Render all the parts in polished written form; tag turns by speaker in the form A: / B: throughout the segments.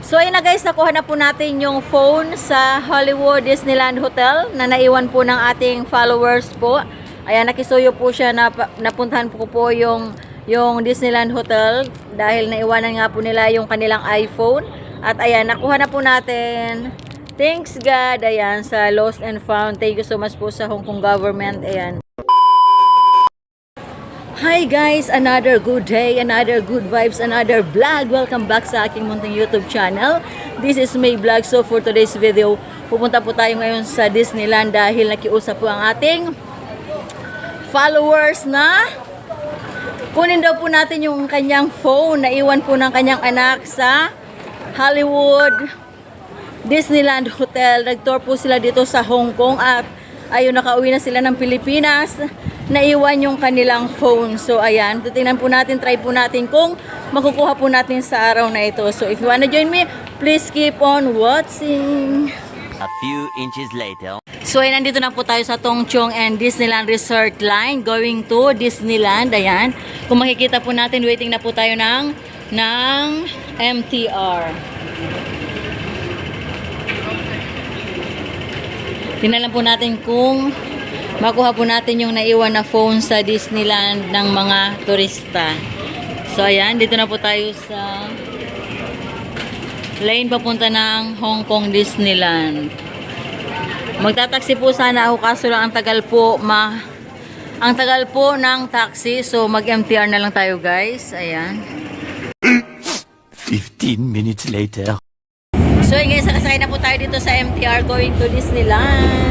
A: So ayun na guys, nakuha na po natin yung phone sa Hollywood Disneyland Hotel na naiwan po ng ating followers po. Ayan, nakisuyo po siya na napuntahan po yung Disneyland Hotel dahil naiwanan nga po nila yung kanilang iPhone. At ayan, nakuha na po natin. Thanks God, ayan, sa Lost and Found. Thank you so much po sa Hong Kong government. Ayan. Hi guys, another good day, another good vibes, another vlog. Welcome back sa aking munting YouTube channel. This is my vlog. So for today's video, pupunta po tayo ngayon sa Disneyland dahil nakiusap po ang ating followers na kunin daw po natin yung kanyang phone na iwan po ng kanyang anak sa Hollywood Disneyland Hotel. Nag-tour po sila dito sa Hong Kong at ayun, nakauwi na sila ng Pilipinas. Naiwan yung kanilang phone. So ayan, titingnan po natin, try po natin kung makukuha po natin sa araw na ito. So if you wanna join me, please keep on watching.
B: A few inches later.
A: So ayan, nandito na po tayo sa Tung Chung and Disneyland Resort Line going to Disneyland. Ayan, kung makikita po natin, waiting na po tayo ng MTR. Tingnan lang po natin kung makuha po natin yung naiwan na phone sa Disneyland ng mga turista. So ayan, dito na po tayo sa lane papunta ng Hong Kong Disneyland. Magtataksi po sana ako kaso lang ang tagal po ng taxi. So mag-MTR na lang tayo guys. Ayan.
B: 15 minutes later.
A: So yun guys, nakasakay na po tayo dito sa MTR going to Disneyland.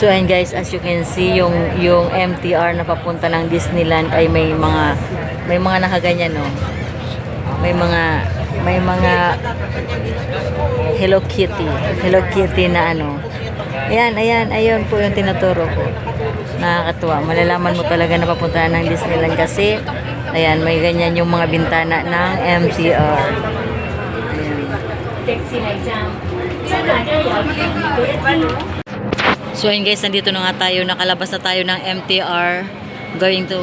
A: So and guys, as you can see, yung MTR na papunta ng Disneyland ay may mga nakaganyan, no. May mga Hello Kitty na ano. Ayun po yung tinuturo ko. Nakakatuwa. Malalaman mo talaga na papunta ng Disneyland kasi ayan, may ganyan yung mga bintana ng MTR. So ayun guys, nandito na nga tayo, nakalabas na tayo ng MTR going to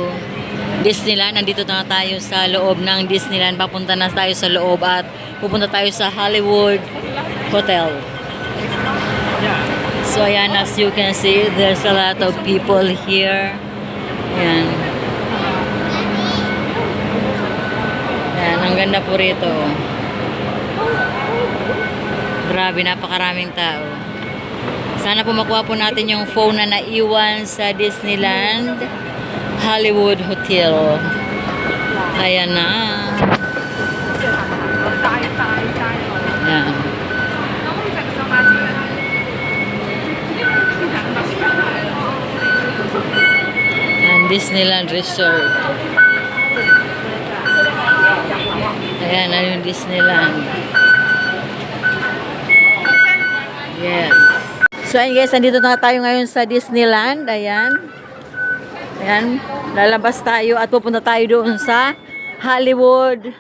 A: Disneyland. Nandito na nga tayo sa loob ng Disneyland. Papunta na tayo sa loob at pupunta tayo sa Hollywood Hotel. So ayan, as you can see, there's a lot of people here. Ayan. Ayan, ang ganda po rito. Grabe, napakaraming tao. Sana po makuha po natin yung phone na naiwan sa Disneyland Hollywood Hotel. Ayan na. Ayan. Ayan, Disneyland Resort. Ayan, ano yung Disneyland. Yes. So ayun guys, nandito na tayo ngayon sa Disneyland. Ayan. Ayan, lalabas tayo at pupunta tayo doon sa Hollywood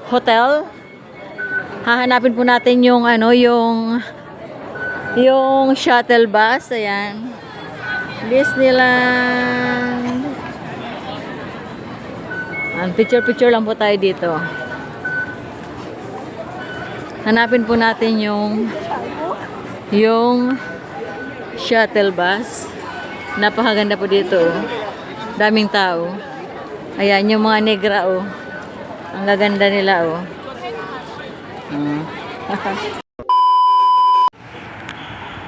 A: Hotel. Hahanapin po natin yung yung shuttle bus. Ayan. Disneyland. Picture lang po tayo dito. Hanapin po natin yung shuttle bus. Napakaganda po dito. Daming tao. Ayan, yung mga negra, oh. Ang gaganda nila, oh.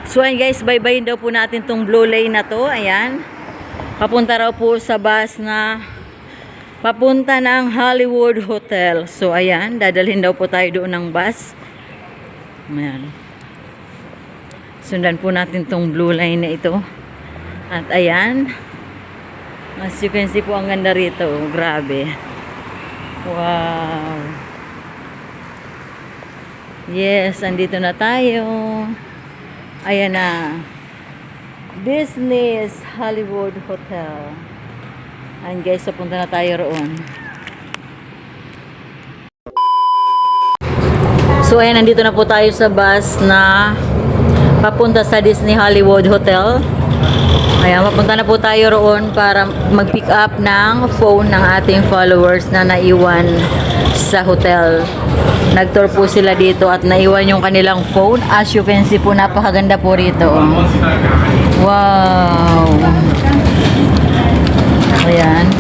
A: So, ayan guys, bye-bye daw po natin tong blue lane na to. Ayan. Papunta raw po sa bus na papunta ng Hollywood Hotel. So, ayan, dadalhin daw po tayo doon ng bus. Ayan. Sundan po natin tong blue line na ito. At ayan. As you can see po, ang ganda rito. Grabe. Wow. Yes, andito na tayo. Ayan na. Disney's Hollywood Hotel. Ayan guys, papunta na tayo roon. So ayan, nandito na po tayo sa bus na papunta sa Disney Hollywood Hotel. Ayan, mapunta na po tayo roon para mag-pick up ng phone ng ating followers na naiwan sa hotel. Nag-tour po sila dito at naiwan yung kanilang phone. As you can see po, napakaganda po rito. Wow! Ayan.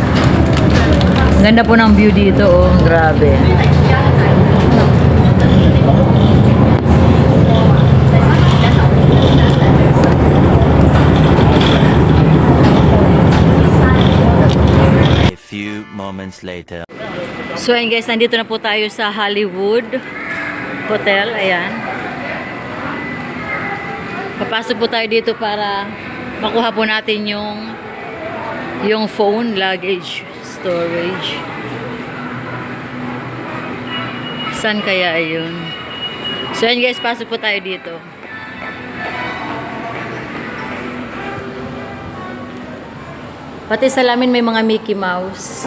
A: Ganda po ng view dito, oh. Grabe.
B: A few moments later.
A: So ayun guys, nandito na po tayo sa Hollywood Hotel. Ayan. Papasok po tayo dito para makuha po natin yung phone, luggage, storage. Saan kaya yun? So ayun guys, pasok po tayo dito. Pati sa lamin may mga Mickey Mouse.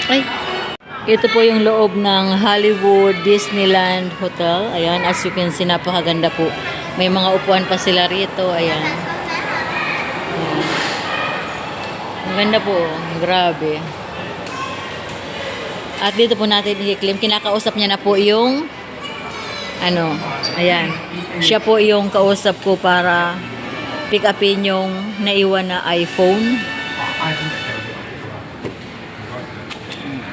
A: Ay, ito po yung loob ng Hollywood Disneyland Hotel. Ayan, as you can see, napakaganda po. May mga upuan pa sila rito. Ayan. Ayan. Ang ganda po. Grabe. At dito po natin i-claim. Kinakausap niya na po yung ayan. Siya po yung kausap ko para pick upin yung naiwan na iPhone.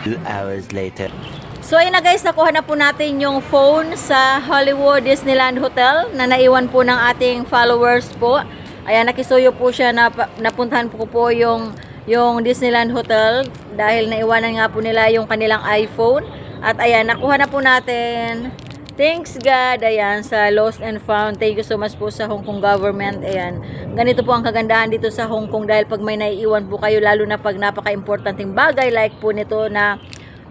B: 2 hours later.
A: So ayun na guys, nakuha na po natin yung phone sa Hollywood Disneyland Hotel na naiwan po ng ating followers po. Ayan, nakisuyo po siya na napuntahan po yung Disneyland Hotel dahil naiwanan nga po nila yung kanilang iPhone. At ayan, nakuha na po natin. Thanks God, ayan, sa Lost and Found. Thank you so much po sa Hong Kong government. Ayan, ganito po ang kagandahan dito sa Hong Kong dahil pag may naiiwan po kayo, lalo na pag napaka-importanting bagay like po nito na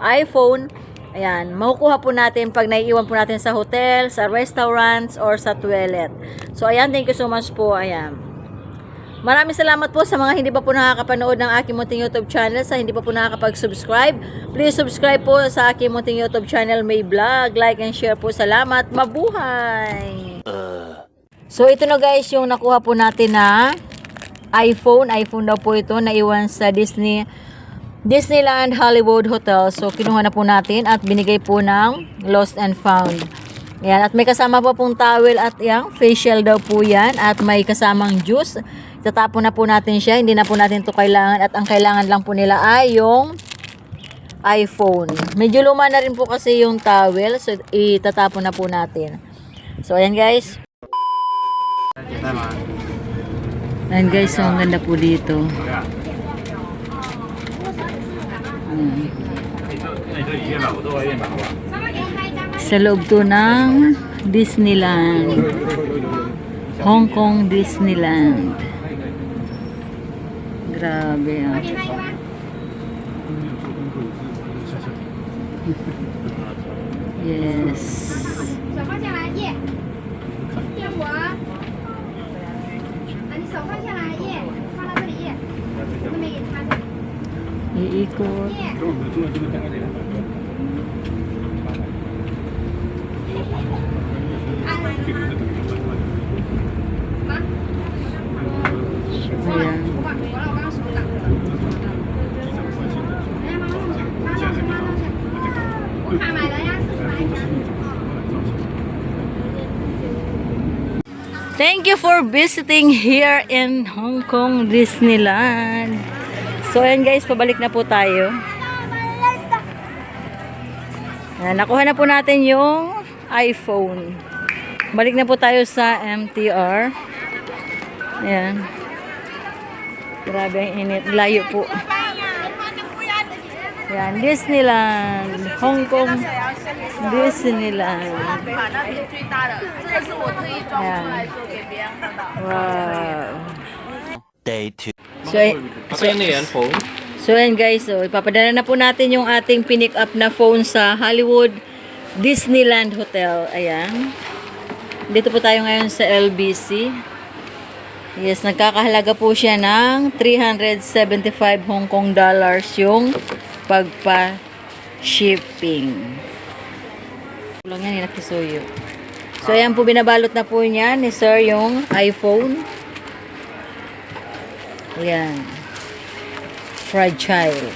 A: iPhone, ayan, makukuha po natin pag naiiwan po natin sa hotel, sa restaurants, or sa toilet. So, ayan, thank you so much po, ayan. Maraming salamat po sa mga hindi pa po nakakapanood ng aking munting YouTube channel. Sa hindi pa po nakakapag-subscribe, please subscribe po sa aking munting YouTube channel, May Vlog. Like and share po. Salamat. Mabuhay! So, ito na guys yung nakuha po natin na iPhone. iPhone daw po ito. Naiwan sa Disneyland Hollywood Hotel. So, kinuha na po natin at binigay po ng Lost and Found. Yan. At may kasama po pong towel at yung facial daw po yan. At may kasamang juice. Tatapon na po natin siya. Hindi na po natin ito kailangan. At ang kailangan lang po nila ay yung iPhone. Medyo luma na rin po kasi yung towel. So, itatapon na po natin. So, ayan guys. Ayan guys. So, ang ganda po dito. Sa loob to ng Disneyland. Hong Kong Disneyland. Grabe ah. Yes.
C: 手放下来，耶！骗我！你手放下来，耶！放到这里，耶！我都没给他。
A: Iikot.
C: 耶！Ayan. 我刚刚手挡着。哎呀，妈妈，我卡买了呀，40块钱。
A: Thank you for visiting here in Hong Kong Disneyland. So ayan guys, pabalik na po tayo. Ayan, nakuha na po natin yung iPhone. Balik na po tayo sa MTR. Ayan. Grabe ang init. Layo po. Ayan, Disneyland. Hong Kong Disneyland. Ayan. Wow.
B: Day 2.
A: So ayan guys, so ipapadala na po natin yung ating pinick up na phone sa Hollywood Disneyland Hotel. Ayan. Dito po tayo ngayon sa LBC. Yes, nagkakahalaga po siya ng 375 Hong Kong dollars yung pagpa-shipping. Lang yan, nakisuyo. So, ayan po, binabalot na po niya ni Sir yung iPhone. Ayan. Fragile.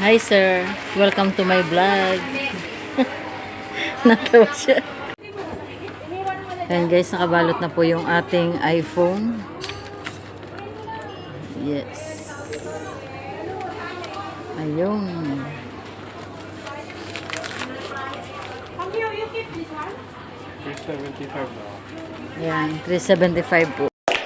A: Hi, sir. Welcome to my vlog. Natawa siya. Ayan guys, nakabalot na po yung ating iPhone. Yes. Ayun.
D: $375 now.
A: Ayan, 375 po.